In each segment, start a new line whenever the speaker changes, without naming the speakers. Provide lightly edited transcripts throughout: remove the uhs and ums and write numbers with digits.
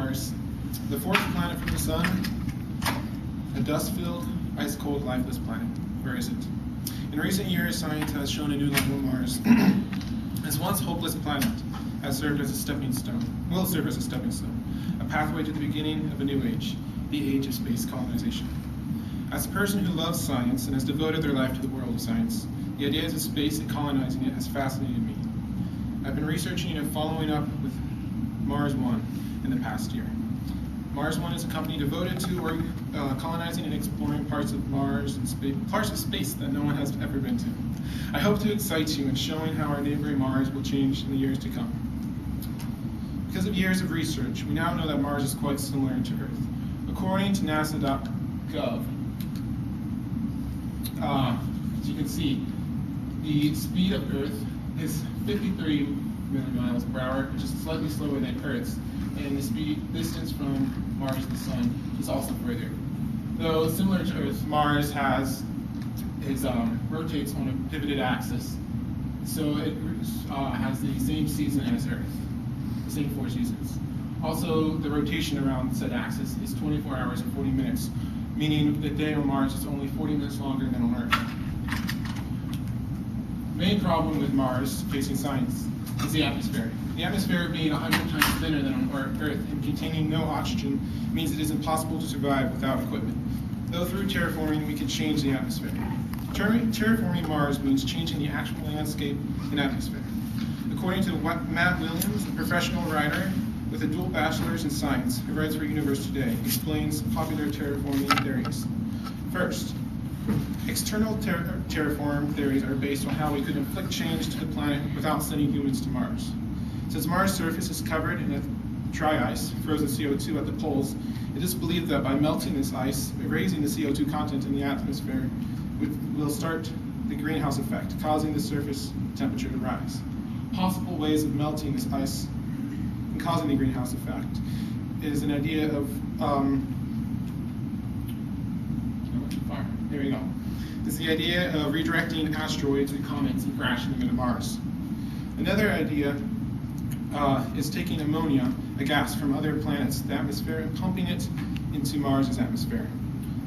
Mars, the fourth planet from the Sun, a dust-filled, ice-cold, lifeless planet. Where is it? In recent years, science has shown a new level of Mars. This once hopeless planet has served as a stepping stone, will serve as a stepping stone, a pathway to the beginning of a new age, the age of space colonization. As a person who loves science and has devoted their life to the world of science, the ideas of space and colonizing it has fascinated me. I've been researching and following up with Mars One in the past year. Mars One is a company devoted to colonizing and exploring parts of Mars and parts of space that no one has ever been to. I hope to excite you in showing how our neighboring Mars will change in the years to come. Because of years of research, we now know that Mars is quite similar to Earth. According to NASA.gov, as you can see, the speed of Earth is 53 million miles per hour, which is slightly slower than Earth's, and the distance from Mars to the Sun is also further. Though similar to Earth, Mars rotates on a pivoted axis, so it has the same season as Earth, the same 4 seasons. Also, the rotation around said axis is 24 hours and 40 minutes, meaning the day on Mars is only 40 minutes longer than on Earth. The main problem with Mars facing science is the atmosphere. The atmosphere being 100 times thinner than on Earth and containing no oxygen means it is impossible to survive without equipment. Though through terraforming we can change the atmosphere. Terraforming Mars means changing the actual landscape and atmosphere. According to Matt Williams, a professional writer with a dual bachelor's in science who writes for Universe Today, explains popular terraforming theories. First, external terraform theories are based on how we could inflict change to the planet without sending humans to Mars. Since Mars' surface is covered in a dry ice, frozen CO2 at the poles, it is believed that by melting this ice, raising the CO2 content in the atmosphere, will start the greenhouse effect, causing the surface temperature to rise. Possible ways of melting this ice and causing the greenhouse effect is an idea of there we go. It's the idea of redirecting asteroids and comets and crashing them into Mars. Another idea is taking ammonia, a gas from other planets, the atmosphere, and pumping it into Mars' atmosphere.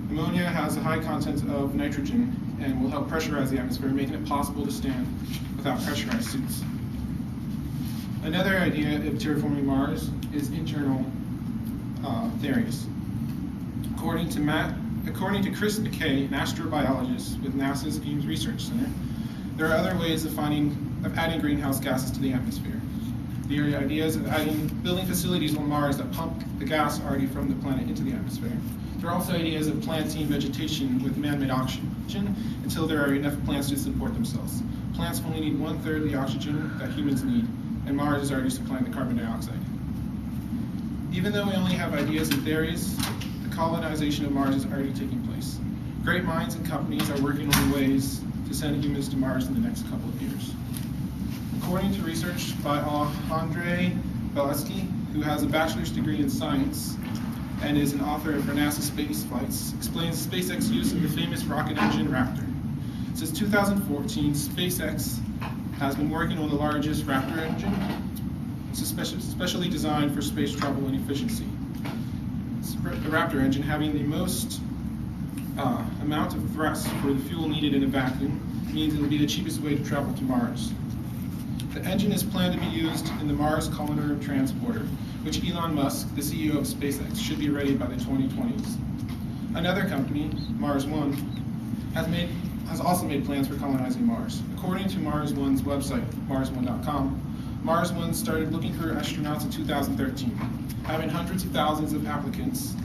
Ammonia has a high content of nitrogen and will help pressurize the atmosphere, making it possible to stand without pressurized suits. Another idea of terraforming Mars is internal theories. According to Chris McKay, an astrobiologist with NASA's Ames Research Center, there are other ways of adding greenhouse gases to the atmosphere. There are ideas of building facilities on Mars that pump the gas already from the planet into the atmosphere. There are also ideas of planting vegetation with man-made oxygen until there are enough plants to support themselves. Plants only need 1/3 of the oxygen that humans need, and Mars is already supplying the carbon dioxide. Even though we only have ideas and theories, the colonization of Mars is already taking place. Great minds and companies are working on ways to send humans to Mars in the next couple of years. According to research by Andrei Beletsky, who has a bachelor's degree in science and is an author for NASA Space Flights, explains SpaceX use of the famous rocket engine Raptor. Since 2014, SpaceX has been working on the largest Raptor engine. It's specially designed for space travel and efficiency. The Raptor engine, having the most amount of thrust for the fuel needed in a vacuum, means it will be the cheapest way to travel to Mars. The engine is planned to be used in the Mars Colonizer Transporter, which Elon Musk, the CEO of SpaceX, should be ready by the 2020s. Another company, Mars One, has also made plans for colonizing Mars. According to Mars One's website, MarsOne.com, Mars One started looking for astronauts in 2013. Having hundreds of thousands of applicants,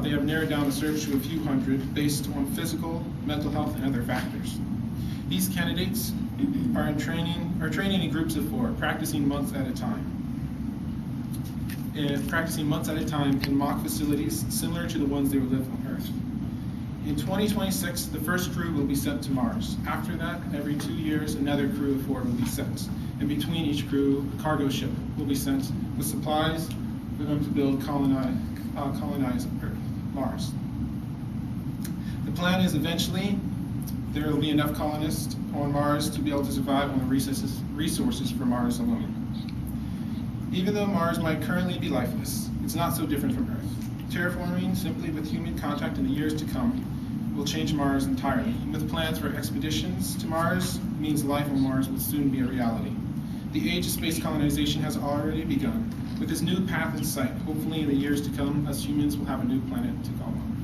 they have narrowed down the search to a few hundred based on physical, mental health, and other factors. These candidates are training in groups of 4, practicing months at a time. In mock facilities similar to the ones they would live on Earth. In 2026, the first crew will be sent to Mars. After that, every 2 years, another crew of 4 will be sent. And between each crew, a cargo ship will be sent with supplies for them to build colonize Earth, Mars. The plan is eventually there will be enough colonists on Mars to be able to survive on the resources for Mars alone. Even though Mars might currently be lifeless, it's not so different from Earth. Terraforming, simply with human contact in the years to come, will change Mars entirely. With plans for expeditions to Mars means life on Mars will soon be a reality. The age of space colonization has already begun. With this new path in sight, hopefully in the years to come, us humans will have a new planet to call home.